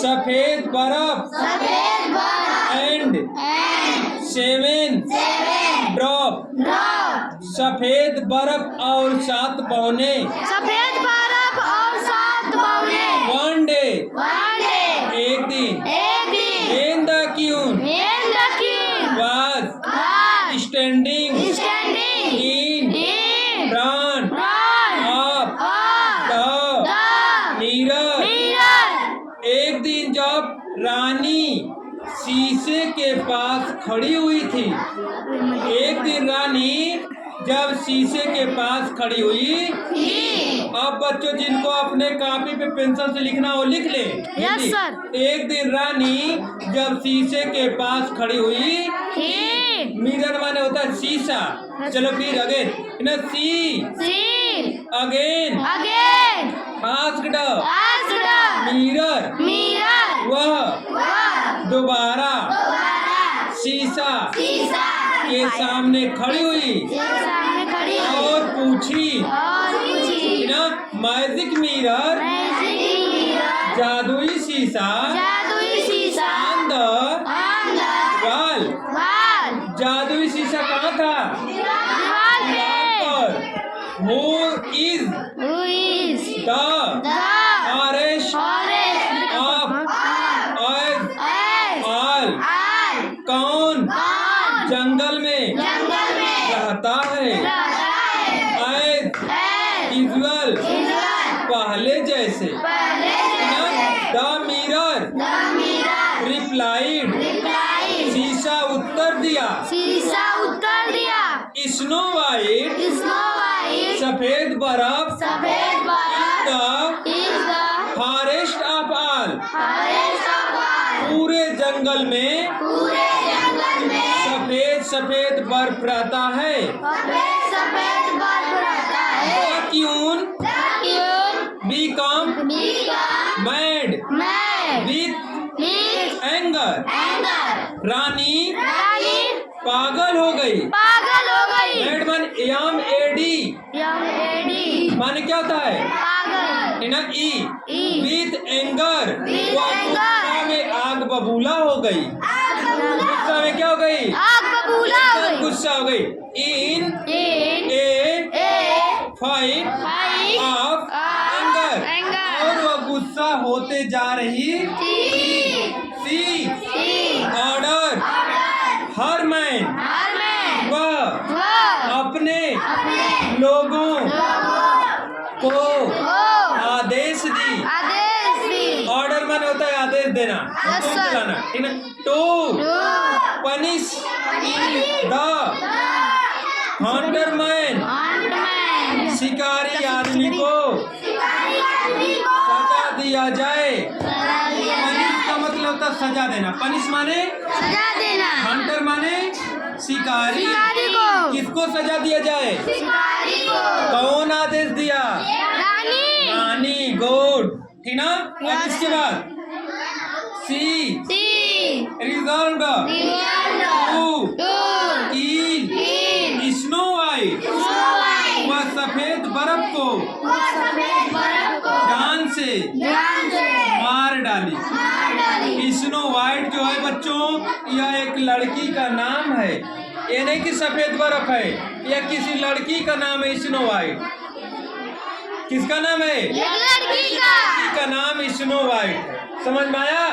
सफेद बर्फ and 7 drop. सफेद बर्फ और 7 पौने। सफेद बर्फ और 7 पौने। वन डे एक दिन। In the queue was standing in front of the mirror। एक दिन जब रानी शीशे के पास खड़ी हुई थी। एक दिन रानी जब शीशे के पास खड़ी हुई। अब बच्चों जिनको अपने कॉपी पे पेंसिल से लिखना हो लिख ले। Yes sir. एक दिन रानी जब शीशे के पास खड़ी हुई। मिरर माने होता है शीशा। चलो फिर again see again asked mirror वह दोबारा शीशा के सामने खड़ी हुई और पूछी ना मैजिक मिरर जादुई शीशा ऑन द वॉल। जादुई शीशा कहाँ था? दीवार पर। Who is the forest of all? कौन जंगल में रहता है? यूजुअल पहले जैसे। द मिरर रिप्लाइड शीशा उत्तर दिया। स्नो वाइट सफेद बर्फ फॉरेस्ट ऑफ ऑल पूरे जंगल में सफेद बर्फ रहता है। Queen become mad with anger. रानी पागल हो गई। मैड मन एम एडी माने क्या होता है? विथ एंगर गुस्सा में आग बबूला हो गई। गुस्सा में क्या हो गई? गुस्सा हो गई। इन ए फाइट ऑफ एंगर और वह गुस्सा होते जा रही। सी ऑर्डर हर मैन वह अपने लोगों को आदेश दी। ऑर्डर माने होता है आदेश देना, चलाना। ठीक है। To punish the hunter man शिकारी आदमी को सजा दिया जाए। पनिश का मतलब होता है सजा देना। पनिश माने सजा देना। हंटर माने शिकारी को। किसको सजा दिया जाए? कौन आदेश दिया? रानी। गुड। ठीक ना। अब इसके बाद she resolve to kill Snow White वह सफेद बर्फ को जान से मार डाली। स्नो वाइट जो है बच्चों यह एक लड़की का नाम है। ये नहीं कि सफेद बर्फ है, यह किसी लड़की का नाम है। स्नो वाइट किसका नाम है? लड़की का नाम स्नो वाइट है। समझ में आया?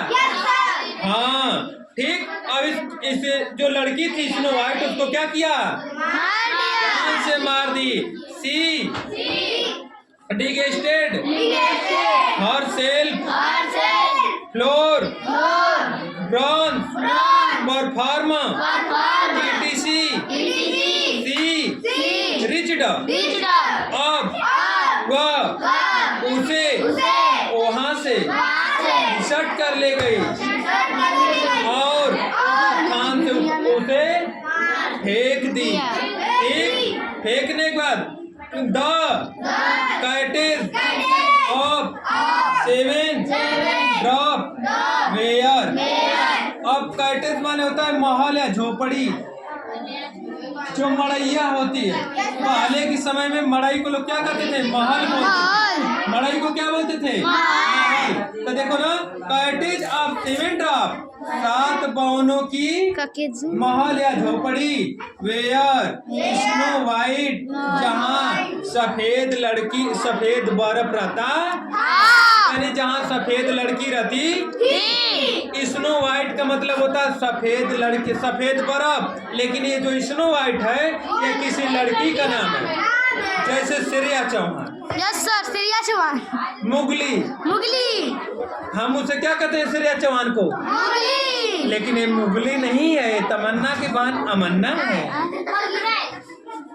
हाँ ठीक। अब इस जो लड़की थी स्नो वाइट उसको क्या किया? जान से मार दी। She digested her self floor bronze perform etc she reached. अब वह उसे वहां से सट कर ले गई और खान से उसे फेंक दी। ठीक। फेंकने के बाद द कैटेज ऑफ 7 ड्रॉप वेयर। अब कैटेज माने होता है महल या झोपड़ी जो मड़ैया होती है। पहले के समय में मड़ई को लोग क्या कहते थे? महल बोलते थे। मड़ई को क्या बोलते थे? महल। तो देखो ना कैटेज 7 ड्रॉप 7 पवनों की महल या झोपड़ी, वेयर स्नो वाइट जहाँ सफेद लड़की सफेद बर्फ रहता, यानी जहाँ सफेद लड़की रहती। स्नो वाइट का मतलब होता है सफेद लड़की सफेद बर्फ, लेकिन ये जो स्नो वाइट है ये किसी लड़की का नाम है, जैसे Shreya Chauhan. Yes sir, Shreya Chauhan. Mowgli, Mowgli, हम उसे क्या कहते हैं श्रेया चौहान को? मुगली। लेकिन ये मुगली नहीं है, तमन्ना की बहन अमन्ना है।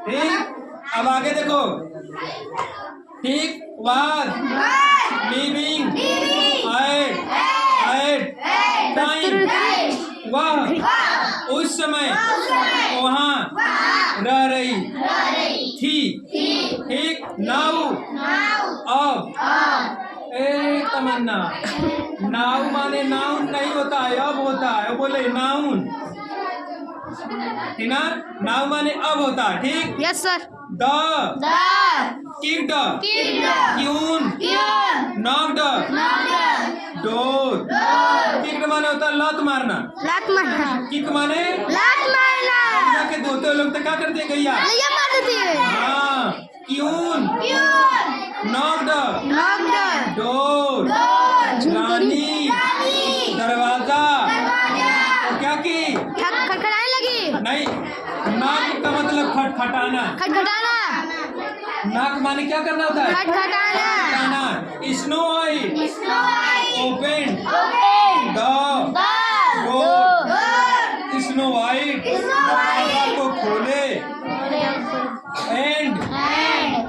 ठीक, अब आगे देखो। ठीक, वाज लिविंग एट टाइम, वह उस समय वहाँ रह रही थी। ठीक, नाउ अब, ए तमन्ना, नाउ माने नाउन नहीं होता है, अब होता है, वो बोले नाउन, ठीक ना? नाउ माने अब होता है। ठीक, yes sir. The kid queen knocked door. Kick माने होता है लात मारना, लात मारना, किक माने लात मारना। जाके धोते लोग तो क्या करते हैं गैया? भैया मार देती है। हाँ, क्यून नॉक्ड डोर, रानी दरवाजा क्या की? खटखटाने लगी। नहीं, नाक का मतलब खटखटाना। खटखटाना, नाक माने क्या करना होता है? खटखटाना। Snow White open the door, Snow White दरवाजा को खोले, एंड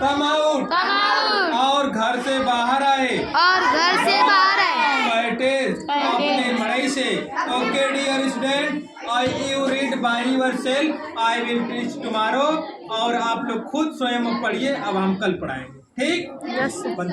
कम आउट और घर से बाहर आए, और घर से बाहर आए। अपने मड़ई से। Okay dear student, I you read by yourself, I will teach tomorrow. और आप लोग खुद स्वयं पढ़िए, अब हम कल पढ़ाएंगे। ठीक, यस बंद।